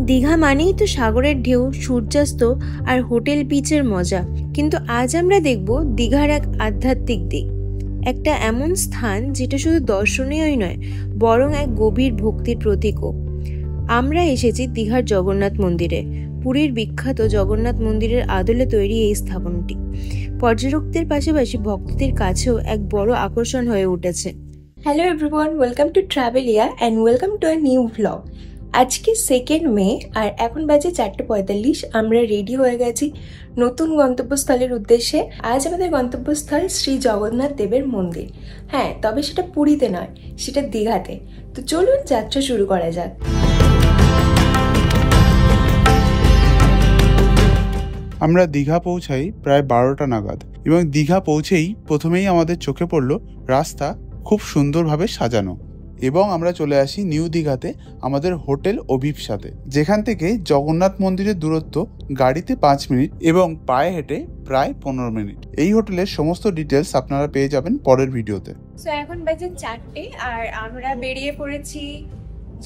দীঘা মানেই তো সাগরের ঢেউ, সূর্যাস্ত আর হোটেল বিচের মজা। কিন্তু আজ আমরা দেখব দীঘার এক আধ্যাত্মিক দিক, একটা এমন স্থান যেটা শুধু দর্শনীয়ই নয়, বরং এক গভীর ভক্তির প্রতীকও। আমরা এসেছি দীঘার জগন্নাথ মন্দিরে। পুরীর বিখ্যাত জগন্নাথ মন্দিরের আদলে তৈরি এই স্থাপনটি পর্যটকদের পাশাপাশি ভক্তদের কাছেও এক বড় আকর্ষণ হয়ে উঠেছে। Hello everyone, welcome to Travelia and welcome to a new blog. আজকে 2 মে আর এখন বাজে 4:45। আমরা রেডি হয়ে গেছি নতুন গন্তব্যস্থলের উদ্দেশ্যে। আজ আমাদের গন্তব্যস্থল শ্রী জগন্নাথ দেবের মন্দির। হ্যাঁ, তবে সেটা পুরীতে নয়, সেটা দীঘাতে। তো চলুন যাত্রা শুরু করা যাক। আমরা দীঘা পৌঁছাই প্রায় 12টা নাগাদ এবং দীঘা পৌঁছেই প্রথমেই আমাদের চোখে পড়ল রাস্তা খুব সুন্দরভাবে সাজানো, এবং আমরা চলে আসি নিউ দীঘাতে আমাদের হোটেল অভিপ্সাতে, যেখান থেকে জগন্নাথ মন্দিরের দূরত্ব গাড়িতে 5 মিনিট এবং পায়ে হেঁটে প্রায় 15 মিনিট। এই হোটেলের সমস্ত ডিটেলস আপনারা পেয়ে যাবেন পরের ভিডিওতে। সো এখন বাজে 4টে আর আমরা বেরিয়ে পড়েছি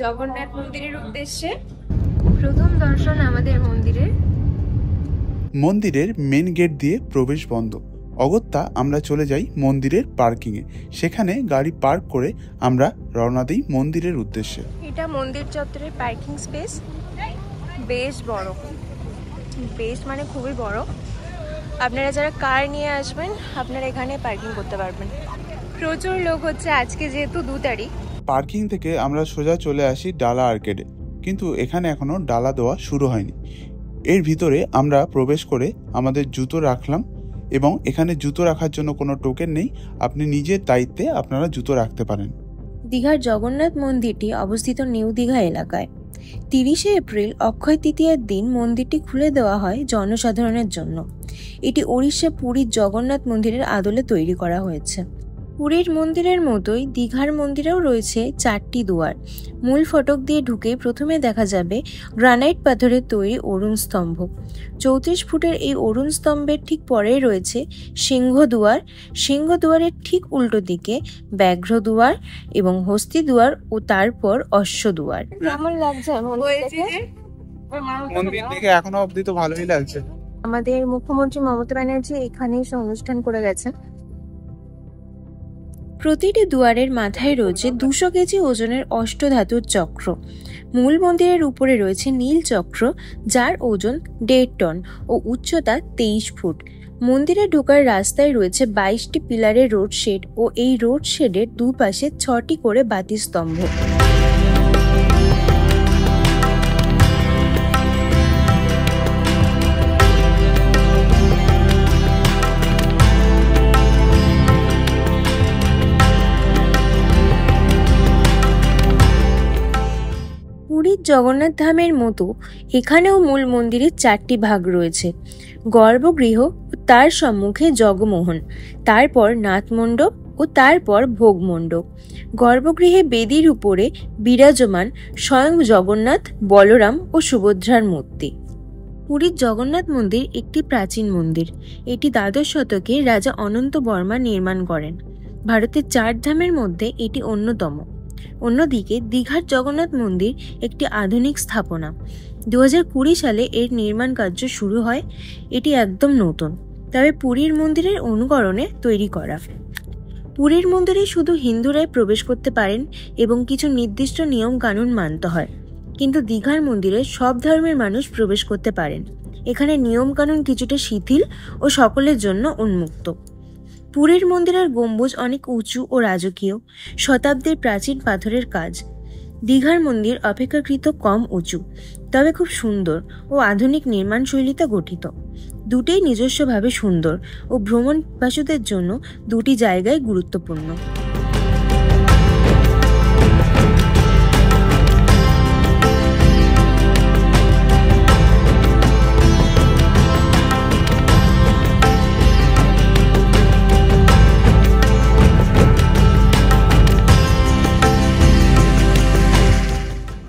জগন্নাথ মন্দিরের উদ্দেশ্যে। প্রথম দর্শন আমাদের মন্দিরের মেন গেট দিয়ে প্রবেশ বন্ধ। অগত্যা আমরা চলে যাই মন্দিরের পার্কিংয়ে। সেখানে গাড়ি পার্ক করে আমরা রওনা দিই মন্দিরের উদ্দেশ্যে। এটা মন্দির চত্বরের পার্কিং স্পেস। বেশ বড়, বেশ মানে খুবই বড়। আপনারা যারা কার নিয়ে আসবেন আপনারা এখানে পার্কিং করতে পারবেন। প্রচুর লোক হচ্ছে আজকে, যেহেতু 2 তারিখ। পার্কিং থেকে আমরা সোজা চলে আসি ডালা আর্কেডে, কিন্তু এখানে এখনো ডালা দেওয়া শুরু হয়নি। এর ভিতরে আমরা প্রবেশ করে আমাদের জুতো রাখলাম, এবং এখানে জুতো রাখার জন্য কোনো টোকেন নেই, আপনি নিজের দায়িত্বে আপনারা জুতো রাখতে পারেন। দীঘার জগন্নাথ মন্দিরটি অবস্থিত নিউ দীঘা এলাকায়। 30শে এপ্রিল অক্ষয় তৃতীয়ার দিন মন্দিরটি খুলে দেওয়া হয় জনসাধারণের জন্য। এটি ওড়িশা পুরীর জগন্নাথ মন্দিরের আদলে তৈরি করা হয়েছে। পুরীর মন্দিরের মতোই দীঘার মন্দিরেও রয়েছে 4টি দুয়ার। মূল ফটক দিয়ে ঢুকে প্রথমে দেখা যাবে গ্রানাইট পাথরের তৈরি অরুণ স্তম্ভ। 34 ফুটের এই অরুণ স্তম্ভের ঠিক পরেই রয়েছে সিংহদুয়ার। সিংহদুয়ারের ঠিক উল্টো দিকে ব্যাঘ্র দুয়ার এবং হস্তি দুয়ার ও তারপর অশ্ব দুয়ার। কেমন লাগছে মন্দির থেকে এখনো অবধি তো ভালোই লাগছে। আমাদের মুখ্যমন্ত্রী মমতা ব্যানার্জি এখানে এসে অনুষ্ঠান করে গেছেন। প্রতিটি দুয়ারের মাথায় রয়েছে 200 কেজি ওজনের অষ্টধাতুর চক্র। মূল মন্দিরের উপরে রয়েছে নীল চক্র, যার ওজন 1.5 টন ও উচ্চতা 23 ফুট। মন্দিরে ঢোকার রাস্তায় রয়েছে 22টি পিলারের রোড শেড ও এই রোড শেডের দুপাশে 6টি করে বাতি স্তম্ভ। পুরীর জগন্নাথ ধামের মতো এখানেও মূল মন্দিরের 4টি ভাগ রয়েছে। গর্ভগৃহ ও তার সম্মুখে জগমোহন, তারপর নাথমণ্ডপ ও তারপর ভোগমণ্ডপ। গর্ভগৃহে বেদির উপরে বিরাজমান স্বয়ং জগন্নাথ, বলরাম ও সুভদ্রার মূর্তি। পুরীর জগন্নাথ মন্দির একটি প্রাচীন মন্দির। এটি দ্বাদশ শতকে রাজা অনন্ত বর্মা নির্মাণ করেন। ভারতের 4 ধামের মধ্যে এটি অন্যতম। অন্যদিকে দীঘার জগন্নাথ মন্দির একটি আধুনিক স্থাপনা। 2020 সালে এর নির্মাণ কার্য শুরু হয়। এটি একদম নতুন, তবে পুরীর মন্দিরের অনুকরণে তৈরি করা। পুরীর মন্দিরে শুধু হিন্দুরাই প্রবেশ করতে পারেন এবং কিছু নির্দিষ্ট নিয়ম কানুন মানতে হয়, কিন্তু দীঘার মন্দিরে সব ধর্মের মানুষ প্রবেশ করতে পারেন। এখানে নিয়ম কানুন কিছুটা শিথিল ও সকলের জন্য উন্মুক্ত। পুরীর মন্দিরের গম্বুজ অনেক উঁচু ও রাজকীয়, শতাব্দীর প্রাচীন পাথরের কাজ। দীঘার মন্দির অপেক্ষাকৃত কম উঁচু, তবে খুব সুন্দর ও আধুনিক নির্মাণ শৈলীতে গঠিত। দুটোই নিজস্বভাবে সুন্দর ও ভ্রমণ পিপাসুদের জন্য 2টি জায়গায় গুরুত্বপূর্ণ।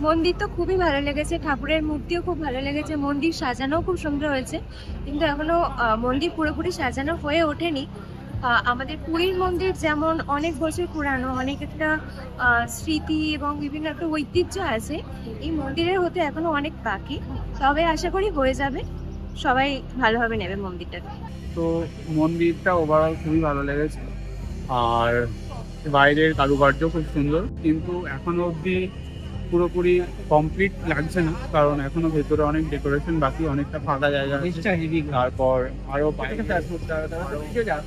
মন্দির তো খুবই ভালো লেগেছে, ঠাকুরের মূর্তিও খুব ভালো লেগেছে, মন্দির সাজানো খুব সুন্দর হয়েছে, কিন্তু এখনো মন্দির পুরোপুরি সাজানো হয়ে ওঠেনি। আমাদের পুরীর মন্দির যেমন অনেক বছর পুরানো, অনেক একটা স্মৃতি এবং বিভিন্ন একটা ঐতিহ্য আছে, এই মন্দিরের হতে এখনো অনেক বাকি, তবে আশা করি হয়ে যাবে, সবাই ভালোভাবে নেবে মন্দিরটাকে। তো মন্দিরটা ওভারঅল খুবই ভালো লেগেছে, আর বাইরের কারুকার্য খুব সুন্দর, কিন্তু এখনো অবধি পুরোপুরি কমপ্লিট লাগছে না, কারণ এখনো ভেতরে অনেক ডেকোরেশন বাকি, অনেকটা ফাঁকা জায়গা, তারপর আরো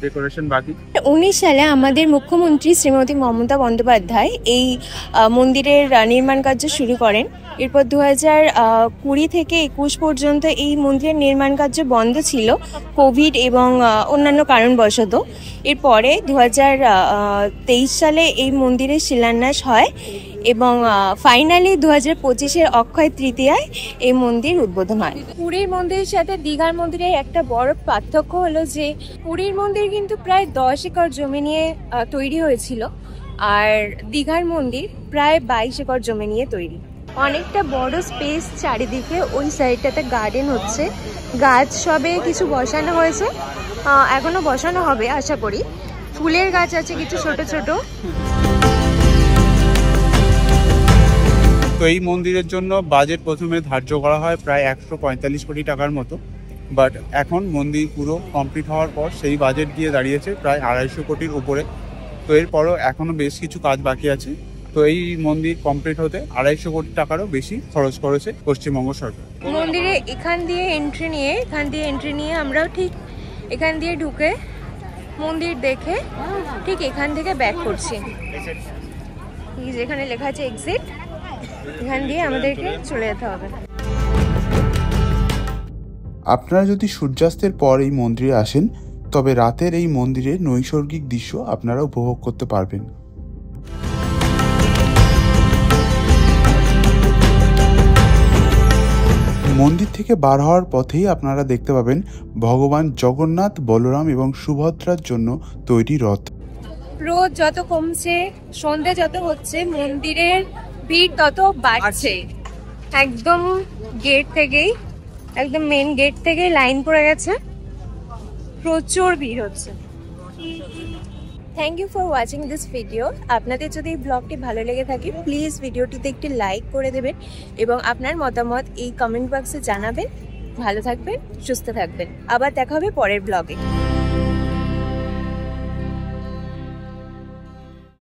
ডেকোরেশন বাকি। 19 সালে আমাদের মুখ্যমন্ত্রী শ্রীমতী মমতা বন্দ্যোপাধ্যায় এই মন্দিরের নির্মাণ কার্য শুরু করেন। এরপর 2020 থেকে 21 পর্যন্ত এই মন্দিরের নির্মাণ কার্য বন্ধ ছিল কোভিড এবং অন্যান্য কারণবশত। এরপরে 2023 সালে এই মন্দিরের শিলান্যাস হয় এবং ফাইনালি 2025-এর অক্ষয় তৃতীয়ায় এই মন্দির উদ্বোধন হয়। পুরীর মন্দিরের সাথে দীঘার মন্দিরের একটা বড় পার্থক্য হলো যে পুরীর মন্দির কিন্তু প্রায় 10 একর জমি নিয়ে তৈরি হয়েছিল, আর দীঘার মন্দির প্রায় 22 একর জমি নিয়ে তৈরি। অনেকটা বড় স্পেস চারিদিকে, ওই সাইডটাতে গার্ডেন হচ্ছে, গাছ সবে কিছু বসানো হয়েছে, এখনো বসানো হবে আশা করি। ফুলের গাছ আছে কিছু ছোট ছোট। তো এই মন্দিরের জন্য বাজেট প্রথমে ধার্য করা হয় প্রায় 145 কোটি টাকার মতো, বাট এখন মন্দির পুরো কমপ্লিট হওয়ার পর সেই বাজেট গিয়ে দাঁড়িয়েছে প্রায় 250 কোটির উপরে। তো এরপরও এখনও বেশ কিছু কাজ বাকি আছে। তো এই মন্দির কমপ্লিট হতে 250 কোটি টাকারও বেশি খরচ করেছে পশ্চিমবঙ্গ সরকার। মন্দিরে এখান দিয়ে এন্ট্রি নিয়ে আমরাও ঠিক এখান দিয়ে ঢুকে মন্দির দেখে ঠিক এখান থেকে ব্যাক করছি। যেখানে লেখা আছে এক্সিট, এখান দিয়ে আমাদেরকে চলে যেতে হবে। আপনারা যদি সূর্যাস্তের পর এই মন্দিরে আসেন, তবে রাতের এই মন্দিরের নৈসর্গিক দৃশ্য আপনারা উপভোগ করতে পারবেন। মন্দির থেকে বার হওয়ার পথেই আপনারা দেখতে পাবেন ভগবান জগন্নাথ, বলরাম এবং সুভদ্রার জন্য তৈরি রথ। রোদ যত কমছে, সন্ধ্যা যত হচ্ছে, মন্দিরের ভিড় তত বাড়ছে। একদম গেট থেকেই, একদম মেন গেট থেকেই লাইন পড়ে গেছে, প্রচুর ভিড় হচ্ছে। Thank you for watching this video. আপনাদের যদি এই ব্লগটি ভালো লেগে থাকে প্লিজ ভিডিওটিতে একটি লাইক করে দেবেন এবং আপনার মতামত এই কমেন্ট বক্সে জানাবেন। ভালো থাকবেন, সুস্থ থাকবেন, আবার দেখা হবে পরের ব্লগে।